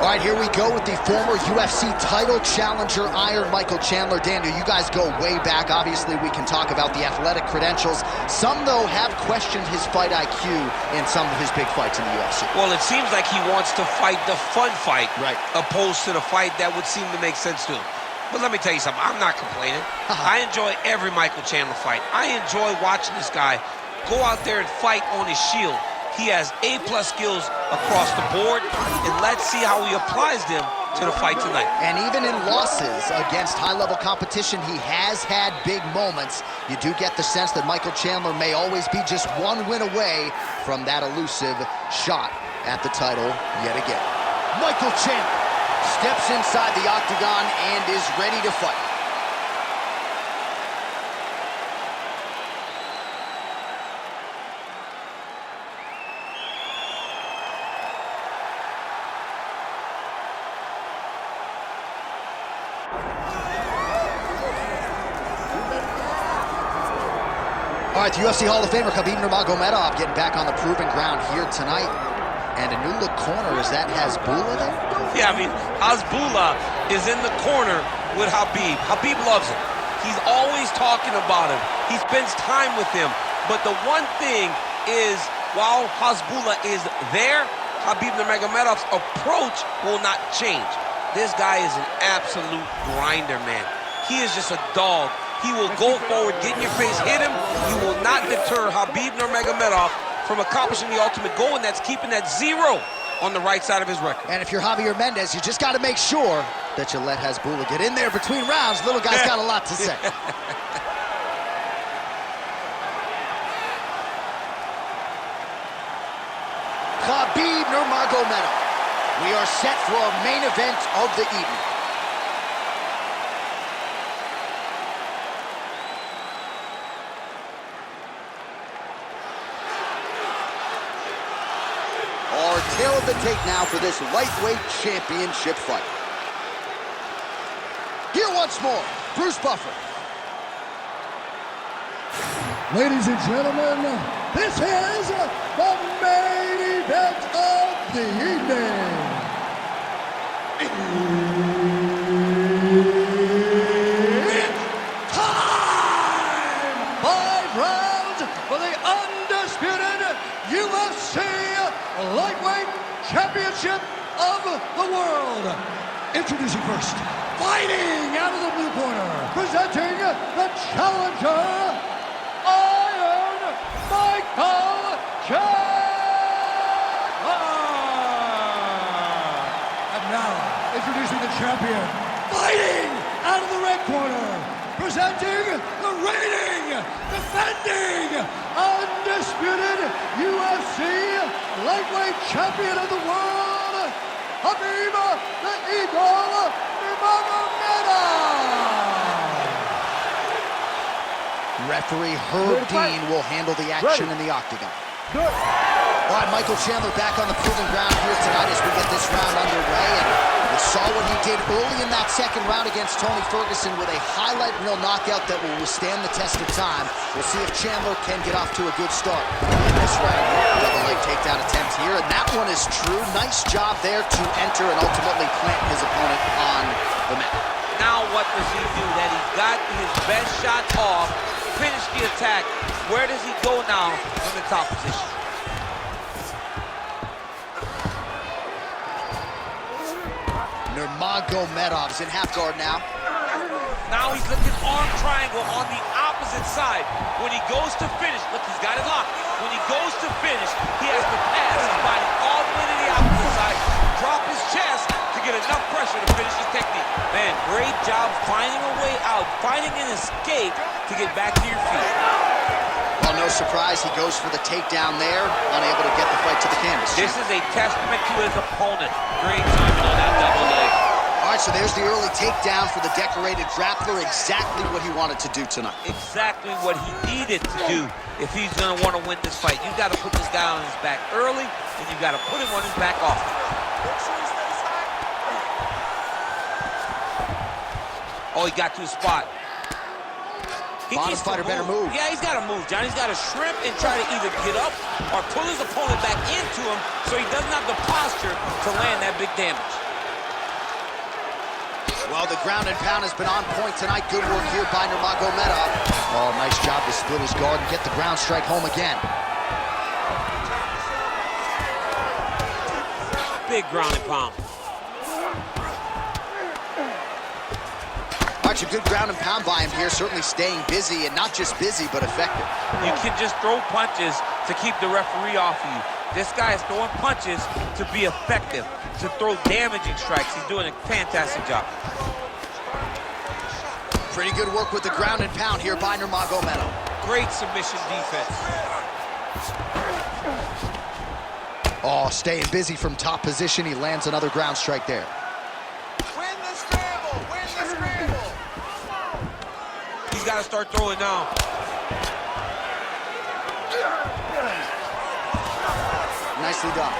All right, here we go with the former UFC title challenger, Iron Michael Chandler. Daniel, you guys go way back. Obviously, we can talk about the athletic credentials. Some, though, have questioned his fight IQ in some of his big fights in the UFC. Well, it seems like he wants to fight the fun fight, right, opposed to the fight that would seem to make sense to him. But let me tell you something. I'm not complaining. I enjoy every Michael Chandler fight. I enjoy watching this guy go out there and fight on his shield. He has A-plus skills across the board, and let's see how he applies them to the fight tonight. And even in losses against high-level competition, he has had big moments. You do get the sense that Michael Chandler may always be just one win away from that elusive shot at the title yet again. Michael Chandler steps inside the octagon and is ready to fight. All right, the UFC Hall of Famer Khabib Nurmagomedov getting back on the proven ground here tonight. And a new look corner, is that Hasbulla there? Yeah, I mean, Hasbulla is in the corner with Khabib. Khabib loves him. He's always talking about him. He spends time with him. But the one thing is, while Hasbulla is there, Khabib Nurmagomedov's approach will not change. This guy is an absolute grinder, man. He is just a dog. He will go forward, get in your face, hit him. He will not deter Khabib Nurmagomedov from accomplishing the ultimate goal, and that's keeping that 0 on the right side of his record. And if you're Javier Mendez, you just got to make sure that you let Hasbulla get in there between rounds. Little guy's got a lot to say. Khabib Nurmagomedov. We are set for our main event of the evening. Our tail of the tape now for this lightweight championship fight. Here once more, Bruce Buffer. Ladies and gentlemen, this is the main event of the evening. It's time! 5 rounds for the undisputed UFC Lightweight Championship of the world. Introducing first, fighting out of the blue corner, presenting the challenger, Iron Michael Chandler. And now, introducing the champion, fighting out of the red corner, presenting the reigning, defending, undisputed UFC lightweight champion of the world, Khabib the Eagle Nurmagomedov. Referee Herb Dean will handle the action in the octagon. Good. All right, Michael Chandler back on the proven ground here tonight as we get this round underway. And we saw what he did early in that second round against Tony Ferguson with a highlight reel knockout that will withstand the test of time. We'll see if Chandler can get off to a good start in this round. Double leg takedown attempt here, and that one is true. Nice job there to enter and ultimately plant his opponent on the mat. Now what does he do? That he got his best shot off, finish the attack. Where does he go now from the top position? Nurmagomedov's in half guard now. Now he's looking arm triangle on the opposite side. When he goes to finish, look, he's got it locked. When he goes to finish, he has to pass his body all the way to the opposite side, drop his chest to get enough pressure to finish his technique. Man, great job finding a way out, finding an escape to get back to your feet. Well, no surprise, he goes for the takedown there, unable to get the fight to the canvas. This is a testament to his opponent. Great timing on that double leg. All right, so there's the early takedown for the decorated grappler. Exactly what he wanted to do tonight. Exactly what he needed to do if he's going to want to win this fight. You've got to put this guy on his back early, and you've got to put him on his back often. Oh, he got to his spot. Bottom fighter better move. Yeah, he's got to move, John. He's got to shrimp and try to either get up or pull his opponent back into him so he doesn't have the posture to land that big damage. Well, the ground and pound has been on point tonight. Good work here by Nurmagomedov. Oh, nice job to split his guard and get the ground strike home again. Big ground and pound. Much a good ground and pound by him here, certainly staying busy, and not just busy, but effective. You can just throw punches to keep the referee off of you. This guy is throwing punches to be effective, to throw damaging strikes. He's doing a fantastic job. Pretty good work with the ground and pound here by Nurmagomedov. Great submission defense. Oh, staying busy from top position. He lands another ground strike there. Win the scramble! Win the scramble! He's got to start throwing now. Nicely done.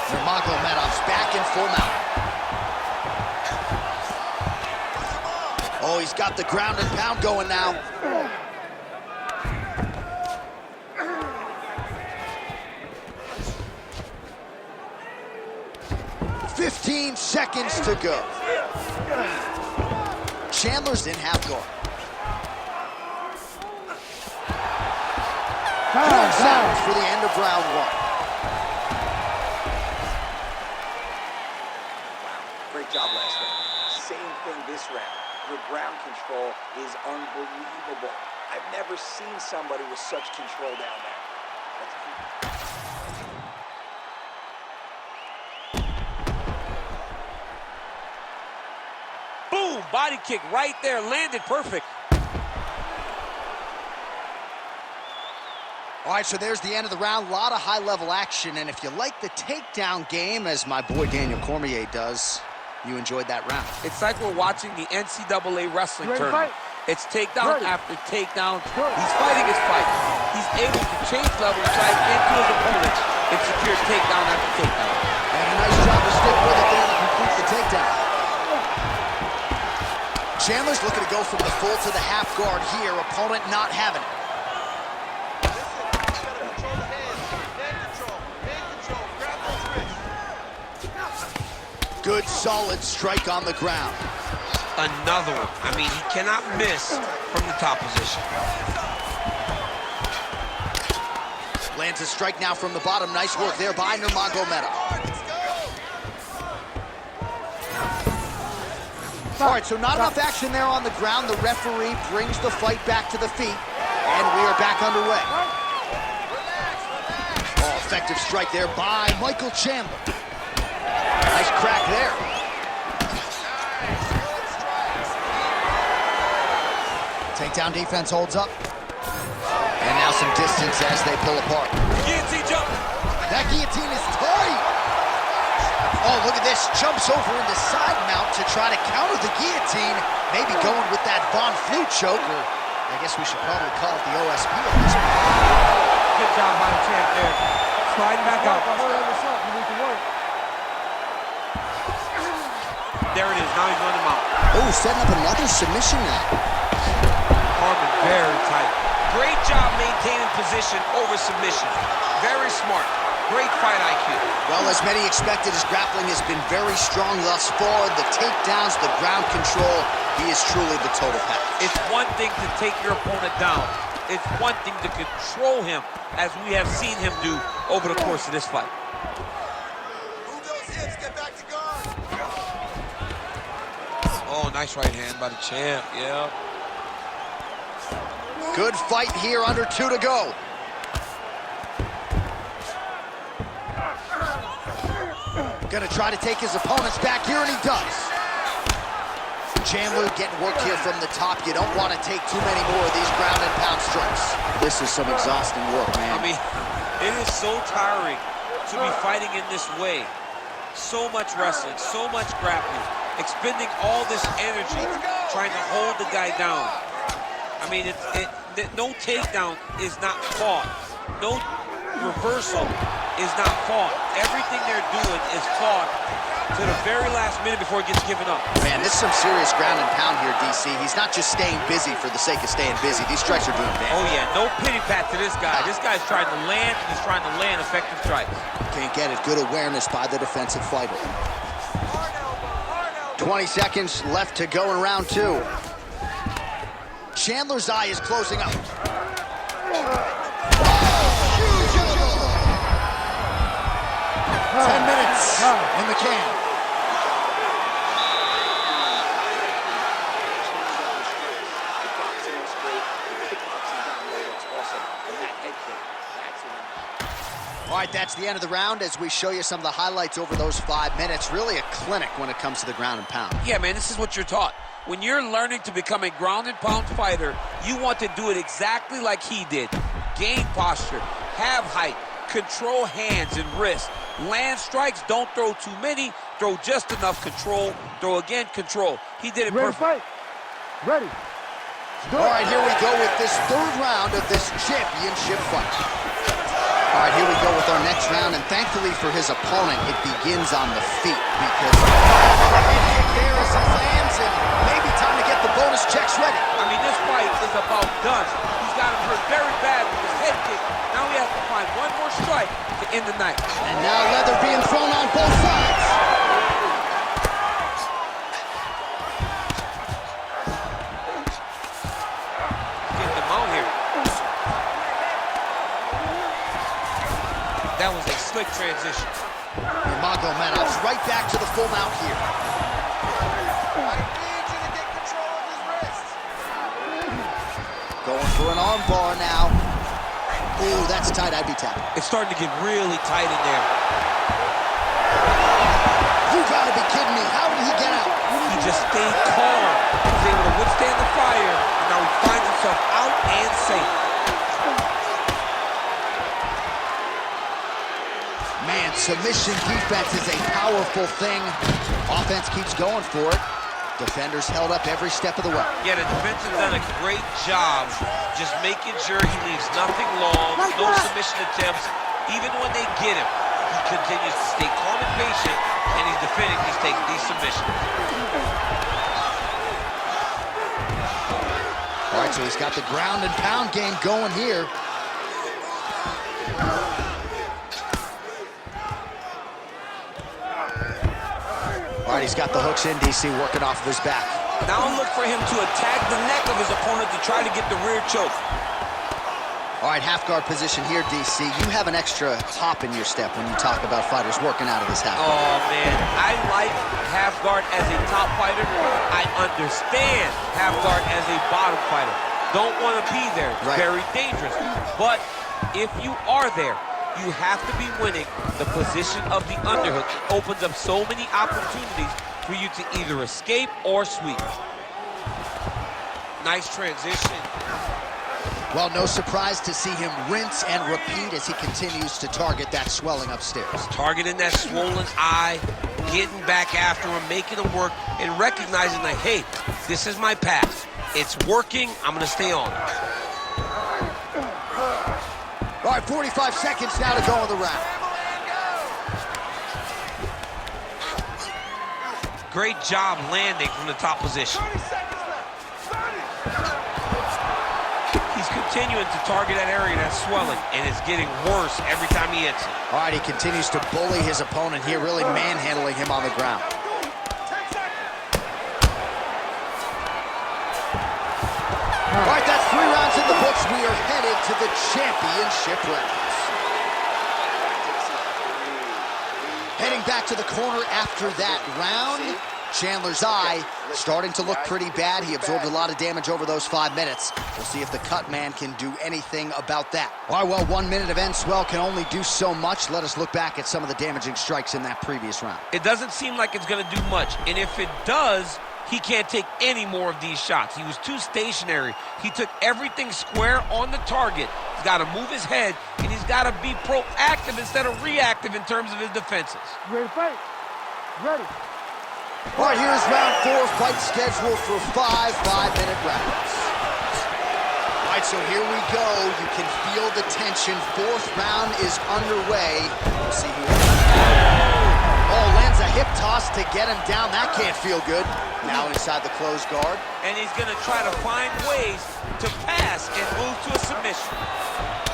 Nurmagomedov's back in full mount. Oh, he's got the ground and pound going now. "15 seconds to go." Chandler's in half guard. 12 seconds for the end of round one. Great job last round. Same thing this round. Your ground control is unbelievable. I've never seen somebody with such control down there. Boom! Body kick right there, landed perfect. All right, so there's the end of the round. A lot of high-level action, and if you like the takedown game, as my boy Daniel Cormier does, you enjoyed that round. It's like we're watching the NCAA wrestling tournament. It's takedown after takedown. He's fighting his fight. He's able to change levels, drive into his opponent, and secure takedown after takedown. And a nice job to stick with it there to complete the takedown. Chandler's looking to go from the full to the half guard here. Opponent not having it. Good, solid strike on the ground. Another one. I mean, he cannot miss from the top position. Lands a strike now from the bottom. Nice work there by Nurmagomedov. All right, so not enough action there on the ground. The referee brings the fight back to the feet, and we are back underway. Oh, effective strike there by Michael Chandler. Nice crack there. Takedown defense holds up. And now some distance as they pull apart. Guillotine jump. That guillotine is tight. Oh, look at this. Jumps over into side mount to try to counter the guillotine. Maybe going with that Von Flue choke, or I guess we should probably call it the OSP at this point. Good job by the champ there. Sliding back out. There it is. Now he's running him out. Oh, setting up another submission now. Harmon very tight. Great job maintaining position over submission. Very smart. Great fight IQ. Well, as many expected, his grappling has been very strong thus far. The takedowns, the ground control, he is truly the total package. It's one thing to take your opponent down. It's one thing to control him, as we have seen him do over the course of this fight. Move those hips, get back to guard. Oh, nice right hand by the champ, yeah. Good fight here, under 2 to go. Gonna try to take his opponents back here, and he does. Chandler getting worked here from the top. You don't want to take too many more of these ground and pound strikes. This is some exhausting work, man. I mean, it is so tiring to be fighting in this way. So much wrestling, so much grappling, expending all this energy trying to hold the guy down. I mean, no takedown is not fought. No reversal is not fought. Everything they're doing is fought to the very last minute before it gets given up. Man, this is some serious ground and pound here, DC. He's not just staying busy for the sake of staying busy. These strikes are doing damage. Oh, yeah, no pity pat to this guy. This guy's trying to land, and he's trying to land effective strikes. Can't get it. Good awareness by the defensive fighter. 20 seconds left to go in round 2. Chandler's eye is closing up. Huge elbow. 10 minutes in the can. All right, that's the end of the round as we show you some of the highlights over those 5 minutes. Really a clinic when it comes to the ground and pound. Yeah, man, this is what you're taught. When you're learning to become a ground and pound fighter, you want to do it exactly like he did. Gain posture, have height, control hands and wrists. Land strikes, don't throw too many, throw just enough, control, throw again, control. He did it perfect. Ready. All right, here we go with this 3rd round of this championship fight. All right, here we go with our next round, and thankfully for his opponent, it begins on the feet because there as he lands, and maybe time to get the bonus checks ready. I mean, this fight is about done. He's got him hurt very bad with his head kick. Now he has to find one more strike to end the night. And now leather being thrown on both sides. Getting them out here. That was a slick transition. Nurmagomedov's right back to the full mount here. Going for an arm bar now. Ooh, that's tight. I'd be tapped. It's starting to get really tight in there. You gotta be kidding me. How did he get out? He just stayed calm. He was able to withstand the fire, and now he finds himself out and safe. Man, submission defense is a powerful thing. Offense keeps going for it. Defenders held up every step of the way. Yeah, the defense has done a great job just making sure he leaves nothing long, no submission attempts. Even when they get him, he continues to stay calm and patient, and he's defending these submissions. All right, so he's got the ground and pound game going here. All right, he's got the hooks in, DC, working off of his back. Now look for him to attack the neck of his opponent to try to get the rear choke. All right, half guard position here, DC. You have an extra hop in your step when you talk about fighters working out of this half guard. Oh, man, I like half guard as a top fighter. I understand half guard as a bottom fighter. Don't want to be there. It's very dangerous. But if you are there, you have to be winning the position of the underhook. It opens up so many opportunities for you to either escape or sweep. Nice transition. Well, no surprise to see him rinse and repeat as he continues to target that swelling upstairs. Targeting that swollen eye, getting back after him, making him work, and recognizing that, hey, this is my path. It's working. I'm going to stay on. All right, 45 seconds now to go in the round. Great job landing from the top position. He's continuing to target that area that's swelling, and it's getting worse every time he hits it. All right, he continues to bully his opponent here, really manhandling him on the ground. All right, that's 3 rounds in the books. We are headed to the championship rounds. Heading back to the corner after that round. Chandler's eye starting to look pretty bad. He absorbed a lot of damage over those 5 minutes. We'll see if the cut man can do anything about that. All right, well, 1 minute of end swell can only do so much. Let us look back at some of the damaging strikes in that previous round. It doesn't seem like it's going to do much, and if it does, he can't take any more of these shots. He was too stationary. He took everything square on the target. He's got to move his head, and he's got to be proactive instead of reactive in terms of his defenses. Ready to fight? Ready. All right, here's round 4, fight scheduled for 5 5-minute rounds. All right, right, so here we go. You can feel the tension. Fourth round is underway. We'll see who... Oh, lands a hip toss to get him down. That can't feel good. Now inside the closed guard. And he's going to try to find ways to pass and move to a submission.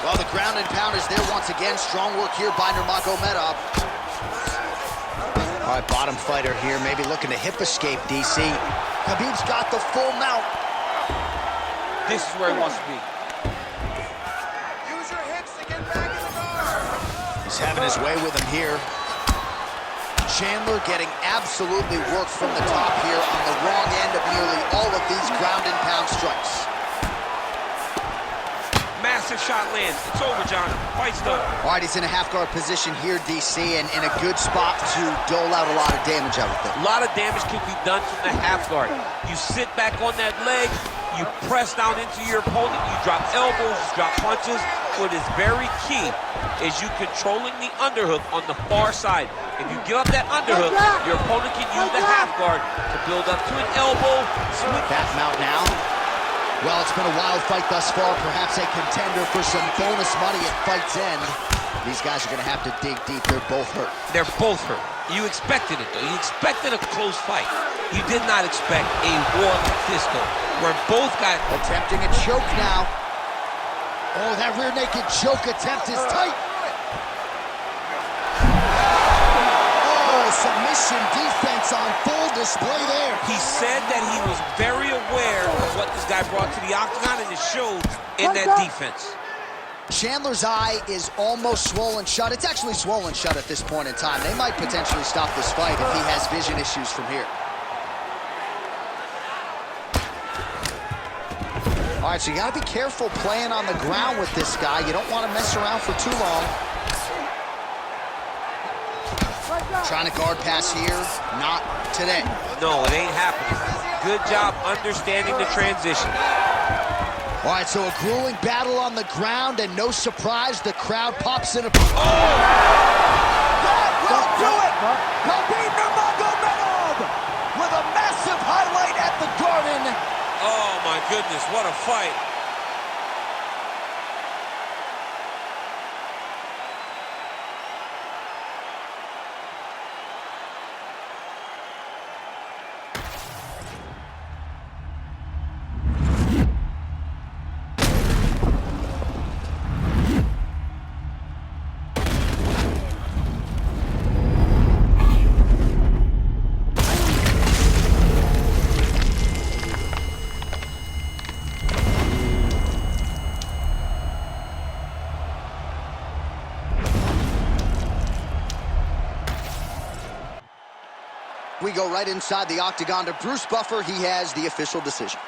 Well, the ground and pound is there once again. Strong work here by Nurmagomedov. All right, bottom fighter here, maybe looking to hip escape, DC. Khabib's got the full mount. This is where he wants to be. Use your hips to get back in the guard. He's having his way with him here. Chandler getting absolutely worked from the top here on the wrong end of nearly all of these ground and pound strikes. Massive shot lands. It's over, John. Fight's done. All right, he's in a half-guard position here, DC, and in a good spot to dole out a lot of damage, I would think. A lot of damage can be done from the half guard. You sit back on that leg, you press down into your opponent, you drop elbows, you drop punches. What is very key is you controlling the underhook on the far side. If you give up that underhook, your opponent can use the half guard to build up to an elbow. That mount now. Well, it's been a wild fight thus far. Perhaps a contender for some bonus money at fight's end. These guys are going to have to dig deep. They're both hurt. They're both hurt. You expected it, though. You expected a close fight. You did not expect a war like this, though, where both guys... Attempting a choke now. Oh, that rear naked choke attempt is tight. Oh, submission defense on full display there. He said that he was very aware of what this guy brought to the octagon, and it showed in that defense. Chandler's eye is almost swollen shut. It's actually swollen shut at this point in time. They might potentially stop this fight if he has vision issues from here. All right, so you got to be careful playing on the ground with this guy. You don't want to mess around for too long. Trying to guard pass here. Not today. No, it ain't happening. Good job understanding the transition. All right, so a grueling battle on the ground, and no surprise, the crowd pops in a... That will do it! Khabib Nurmagomedov with a massive highlight at the Garden. Oh, my goodness, what a fight. We go right inside the octagon to Bruce Buffer. He has the official decision.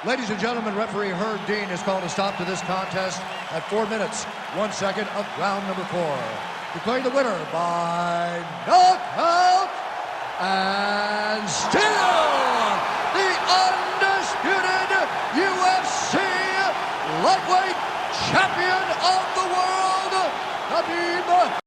Ladies and gentlemen, referee Herb Dean has called a stop to this contest at 4 minutes, 1 second of round number 4. Declaring the winner by knockout and still the undisputed UFC lightweight champion of the world, Khabib